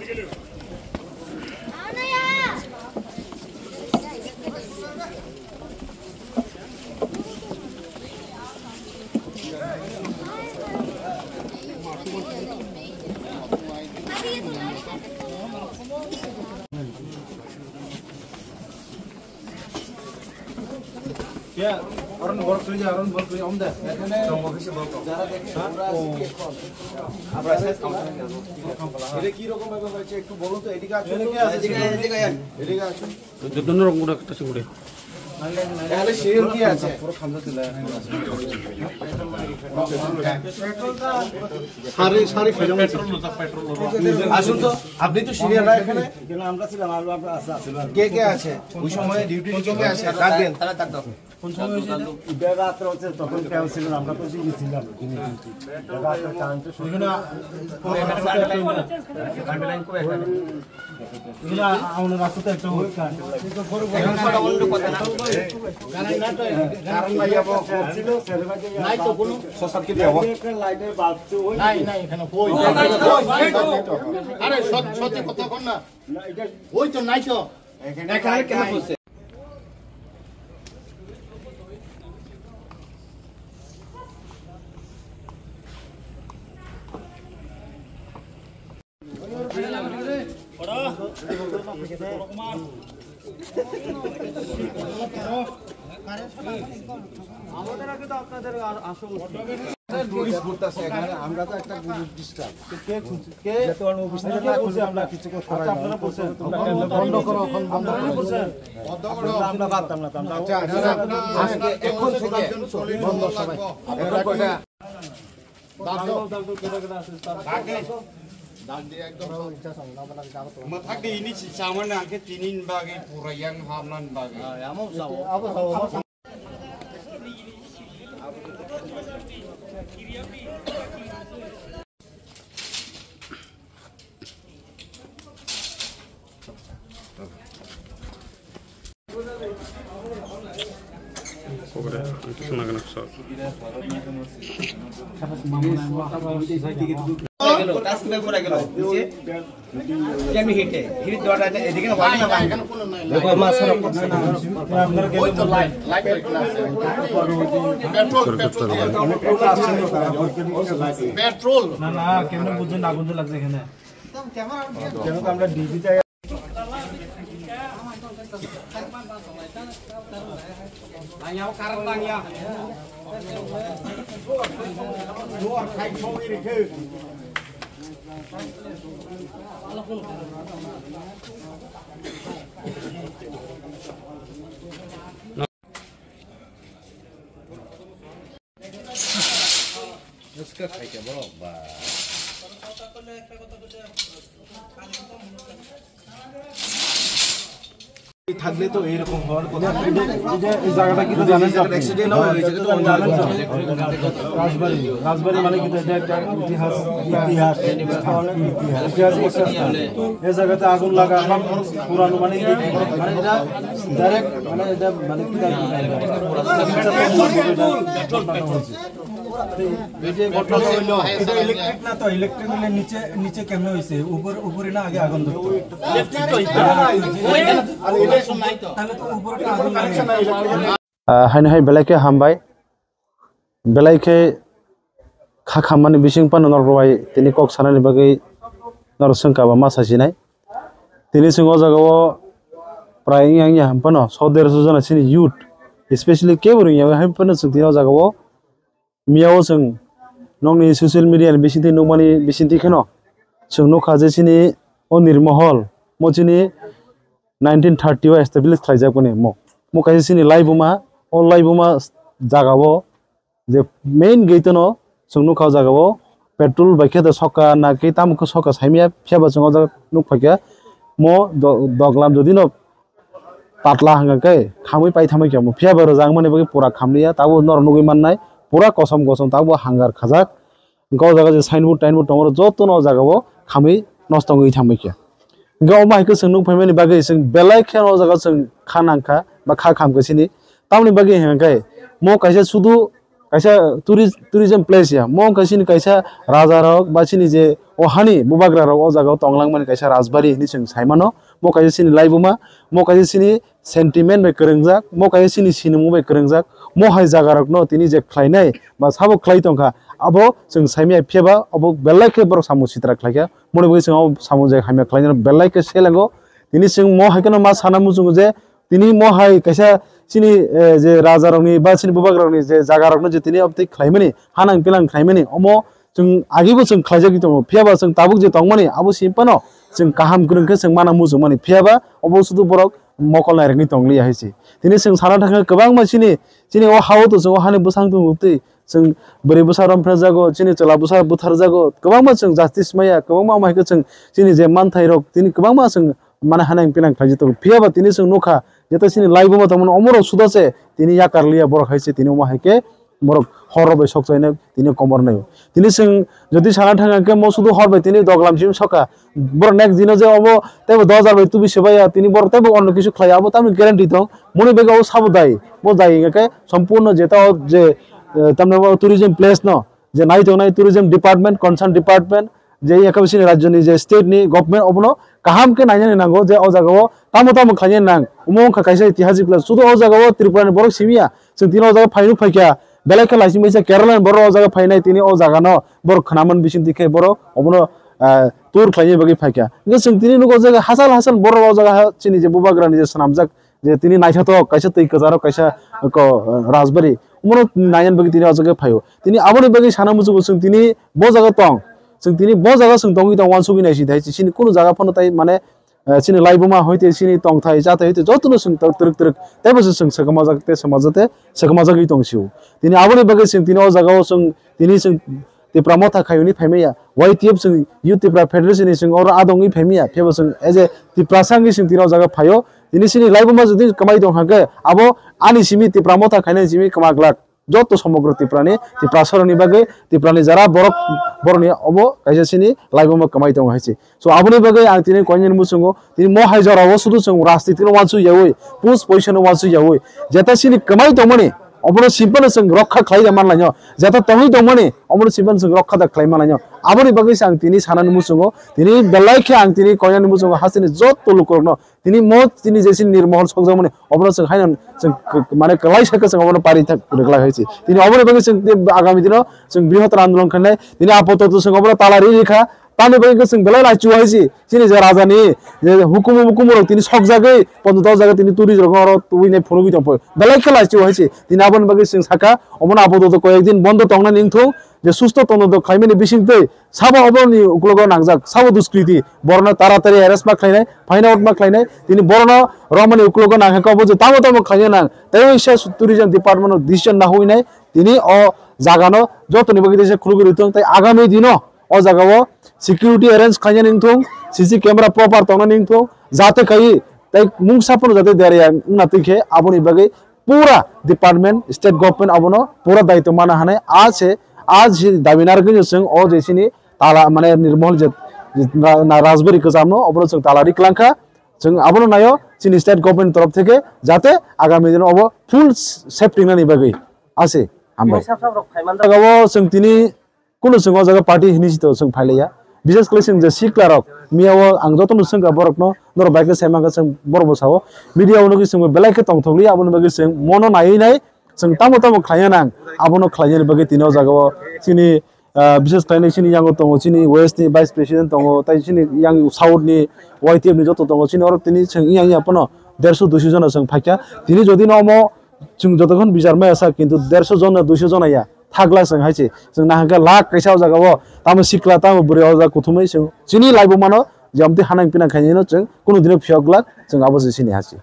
Ya, orang kerja om dah. যারা দেখে আমরা শেষ এটা কি রকম ভাবে হয়েছে একটু বলুন তো এদিকে আসুন এদিকে আসুন যতন রকম একটা সিঙ্গুড়ে তাহলে শেয়ার কি আছে পুরো খামদা দিলা সারি পেট্রোল আসুন তো আপনি তো সিরিয়াল এখানে আমরা ছিলাম আমরা কে আছে ওই সময় ডিউটি কে আছে ডাকবেন তারা ডাক দাও কোন সময় হয়েছিল রাত্রে হচ্ছে তখন কেউ ছিল আমরা তো ছিলাম রাত্রে কারেন্ট শুনে লাইন করে এখানে এগুলা আমাদের রাস্তাতে একটা হয় কিন্তু বড় বড় বন্ধ কথা না কারণ নাই আপো ছিল সেরবাকে নাই তো কোনো সসাত কি দেব একটা লাইটের বাল্ব তো নাই এখানে কই আরে সত্যি কথা কোন না এটা ওই তো নাই তো এখানে কেন বলছে আমাদের আগে তো আপনাদের আসল টুরিস্ট ঘুরতেছে এখানে আমরা তো একটা গ্রুপ ডিস্টার্ব কে যত অফিস থেকে বলছে আমরা কিছু করতে পারি আপনারা বলছেন বন্ধ করো এখন বন্ধ করছেন বন্ধ করো আমরা পারতাম না আমরা আজকে এখন থেকে বন্ধ সবাই এখন কয়টা দাও কেটে কেটে আছে আগে দাগ দিয়ে একদম ইচ্ছা সামনে না যাবো মাথাক দি ini saman angke tinin bagi purayang hamlan bagi amo sawo Sobre itu senang sok. Task মে করে গেল নিচে কেমি হিটে হিট দড়া এদিকে না ওয়াই না দেখো মাছর আপনারা গেলে তো লাইট পেট্রোল না কেমনে বুঝুন আগুন লাগছে এখানে কেন তো আমরা ডিজিতে Ayaw karang lang ya. Luar khai chong ini ke. Nuska khai ke bro ba. থাকলে তো এইরকম হওয়ার কথা এই জায়গাটা কি জানেন অ্যাক্সিডেন্ট হয় এই জায়গাটা জানেন রাজবাড়ি মানে কি এটা একটা ইতিহাস এই জায়গাতে আগুন লাগা পুরানো মানে এটা ডাইরেক্ট মানে এটা মানে কি ইলেকট্রিক না তো ইলেকট্রিক হলে নিচে নিচে কেমন হয়েছে উপরে না আগে আগুন ধরতো हाय बेलाइखे हामबाय बेलाइखे खाखामानि बिसिं पान नरबाय तिनि कक सानानि बागै नरसंकाबा मासासिनाय तिनि सिङाव जागाव प्राय आंनि हामपानो 100-150 जना सिनि यूथ स्पेशली केबरियाव हामपानो सिङाव जागाव मियाव जों नंनि ससियेल मिडिया बिसिंति नमानि बिसिंति खेनो जों न खाजेसिनि अनिर्महल मचिनि 1930 wa establish खाइजाबने मो काइसिनि लाइबुमा ओ लाइबुमा जागावो जे मेन गेटनो जोंनु खाव जागावो पेट्रोल बाइके द सका नाके तामको सका साइमिया फियाबा जों जा नुफाके मो दगलाम जदिनो पातला हांगाके खामै पाइ थामै के मो फियाबा रजां माने बगे पुरा खामलिया ताबो नर नुगै माननाय पुरा कसम ताबो हांगार खाजाक गाव जागा जे साइनबोर्ड टाइनबोर्ड दङ जतनो जागावो खामै नस्तङै थामै के गाव माइखौ सोंनु फैमानि बागै जों बेलाय खेनो जागा जों खानांखा बा खा खामगसिनि तावनि बागै हेंगाय मो काइसे सुदु kaisa tourism place ya mo kaisini kaisa raja rok ba sini je o hani bubagra rok o jaga tonglang mani kaisa rajbari ni sing saimano mo kaisa sini laibuma mo kaisa sini sentiment bai krengjak mo kaisa sini sinimu bai krengjak mo hai jaga rok no tini je khlainai ba sabo khlai tongkha abo sing saimia pheba abo belaike bor samu sitra khlaiya mone bai sing samu je hamia khlaina belaike selango tini sing mo haikano ma sanamu jung je tini mo hai kaisa sini je raja rokni ba sini bubagra rokni je jaga rokno je tini opti khlaimani hanang pilang khlaimani omo जों आगेबो जों खालायजाखि दङ फियाबा जों Tabuk जे दंमानि आबो सिम्पानो जों गाहाम गोरोंखौ जों माना मुजु मानि फियाबा अबो सुदु बरक मकल नायरनि दंलि आहायसि दिनै जों साना थाङो गोबां मानसिनि दिनै अ हाव तो जों हानि बुसां दङ उति जों बोरै बुसाराम फ्रा जागो दिनै चला बुसार बुथार जागो गोबां मा जों जास्टिस माया गोबां मा माइखौ जों दिनै जे मानथाय रक दिनै गोबां मा जों माने हानाय पिनां खालायजि दङ फियाबा दिनै जों नखा जेता सिनि लाइबो मा दंमोन अमरो सुदासे दिनै याकारलिया बरक हायसि दिनै मा हायके बरक हरबे सकजायनो दिनै कमर नायो दिनै जों जदि साना थाङाके म सुदु हरबे दिनै दगलामसिम सका बर नेक्स्ट दिन जे अबो तेबो 10,000 बाय तुबि सेबाया दिनै बर तेबो अन्न किछु खलाया अबो तामि ग्यारान्टी दं मनि बेगाव साबो दाय मो दायके सम्पूर्ण जेता जे तमने टूरिज्म प्लेस न जे नाय तो नाय टूरिज्म डिपार्टमेंट कन्सर्न डिपार्टमेंट जे एकबिसिनि राज्यनि जे स्टेट नि गभर्नमेंट अबनो काहाम के नायने नांगो जे अ जागाव तामो तामो खायने नां उमो खायसे इतिहासिक प्लेस सुदु अ जागाव त्रिपुरानि बर सिमिया जों दिनाव जागा फायनु फायखा बेलेके लाइसि मैसा केरला बर अ जागा फायनाय तिनि अ जागानो बर खनामन बिसिन दिखे बर अबनो टूर खायने बगै फायखा जों तिनि नुगो जागा हासाल हासाल बर अ जागा चिनि जे बुबाग्रानि जे सनामजाक जे तिनि नायथाथ कायसे तै कजारो कायसा को राजबारी उमनो नायन बगै तिनि अ जागा फायो तिनि आबोनि बगै साना मुजुगो जों तिनि बो जागा तंग जों तिनि बो जागा जों दंगि दं वानसुगि नायसि दाइ सिनि कुनु जागा फनो ताइ माने सिनि लाइबुमा होइते सिनि तंथाय जाथाय होइते जतुनो जों तुरुक तुरुक तेबो जों सगमाजाकते समाजते सगमाजागि दंसिउ तिनि आबोनि बगै जों तिनि अ जागाव जों तिनि जों तिप्रा मथा खायुनि फायमैया वाइटिएफ जों युटिप्रा फेडरेशन जों और आदंगि फायमैया फेबो जों एज ए तिप्रा सांगि जों तिनि अ जागा फायो तिनि सिनि लाइबुमा जदि कमाइ दं हागे आबो आनि सिमि तिप्रा मथा खायनाय सिमि कमाग्लाक जत समग्र तिप्रानि तिप्रा सरनि बगै तिप्रानि जरा बरक बरनि अबो कायसेसिनि लाइबुमा कमाइ दं हायसि सो आबोनि बगै आं तिनि कोइन मुसुंगो तिनि म हाइजराव सुदु जों राजनीति वानसु यावै पुस पोजिशन वानसु यावै जेतासिनि कमाइ दंमनि अबनो सिम्पल जों रक्षा खालाय मानलायो जेता तंगि दंमनि अबनो सिम्पल जों रक्षा दा खालाय मानलायो आबोनि बगै आं तिनि सानानि मुसुंगो तिनि बेलायखे आं तिनि कोइन मुसुंगो हासिनि जत लुकरनो तिनि म तिनि जेसिनि निर्महल सगजामनि अबनो जों हायन जों माने कलाय सके जों अबनो पारि थाक रेगला हायसि तिनि अबनो बगै जों आगामी दिनाव जों बृहत आन्दोलन खालाय तिनि आपत जों अबनो तालारि रेखा तानि बगै जों बेलाय लाचु हायसि सिनि जे राजानि जे हुकुम हुकुम रक तिनि सक जागै 15 जागा तिनि टुरिस्ट रक और तुइने फुरुबि दंप बेलाय खेलाचु हायसि तिनि आबोनि बगै जों साका अमनो आपत तो कयेकदिन बन्द तंना निंथौ जे सुस्त तंनो the खायमेनि बिसिंतै Sabo अबनि उक्लग नांजाक Sabo दुष्कृति Barna तारातारि arrest मा खायनाय फाइन आउट मा खायनाय तिनि बरना रमनि उक्लग नांखाको जे तामो तामो खायने नां तैसे टूरिज्म डिपार्टमेंट डिसिजन ना होइनाय तिनि अ जागानो जतनि बगै देसे खुलुगि रथों तै आगामी दिनो अ जागाव सिक्युरिटी अरेंज खायने निंथौ सीसी कैमरा प्रॉपर तंना निंथौ जाते खायि तै मुंसाफोर जाते देरिया नातिखे आबनि बगै पूरा डिपार्टमेंट स्टेट गवर्नमेंट अबनो पूरा दायित्व माना हानाय आज दाबिनार गनि जों अ जेसिनि ताला माने निर्महल जे राजबारी गोजामनो अबनो जों तालारि क्लांखा जों आबनो नायो जोंनि स्टेट गवर्नमेंट तरफ থেকে जाते आगामी दिन अब फुल सेफ्टी नानि बगै आसे हामबाय जागाव जों तिनि कुनु जों जागा पार्टी हिनिसितो जों फाइलाया विशेष कले जों जे सिक्लारक मियाव आं जतनो जों बरकनो नर बाइक सेमांगा जों बरबो सावो मीडियाव नो जों बेलायखे तंथंलि आबनो बगै जों मनो नायनाय जों तामो तामो खायनां आबनो खायने बगै तिनो जागाव सिनि विशेष कले सिनि यांगो दङ सिनि वेस्ट नि वाइस प्रेसिडेंट दङ ताइ सिनि yang साउथ नि वाइटिएफ नि जतो दङ सिनि और तिनि जों yang आपनो 150 200 जन जों फाक्या तिनि जदि नमो जों जतखन बिजारमाय आसा किन्तु 150 जन 200 जन या थागला जों हायसे जों नाहागा लाख कैसा जागाव तामो सिक्ला तामो बुरे अजा कुथुमै जों सिनि लाइबो मानो जमते हानां पिना खायनो जों कुनु दिन फियागला जों आबो सिनि हासि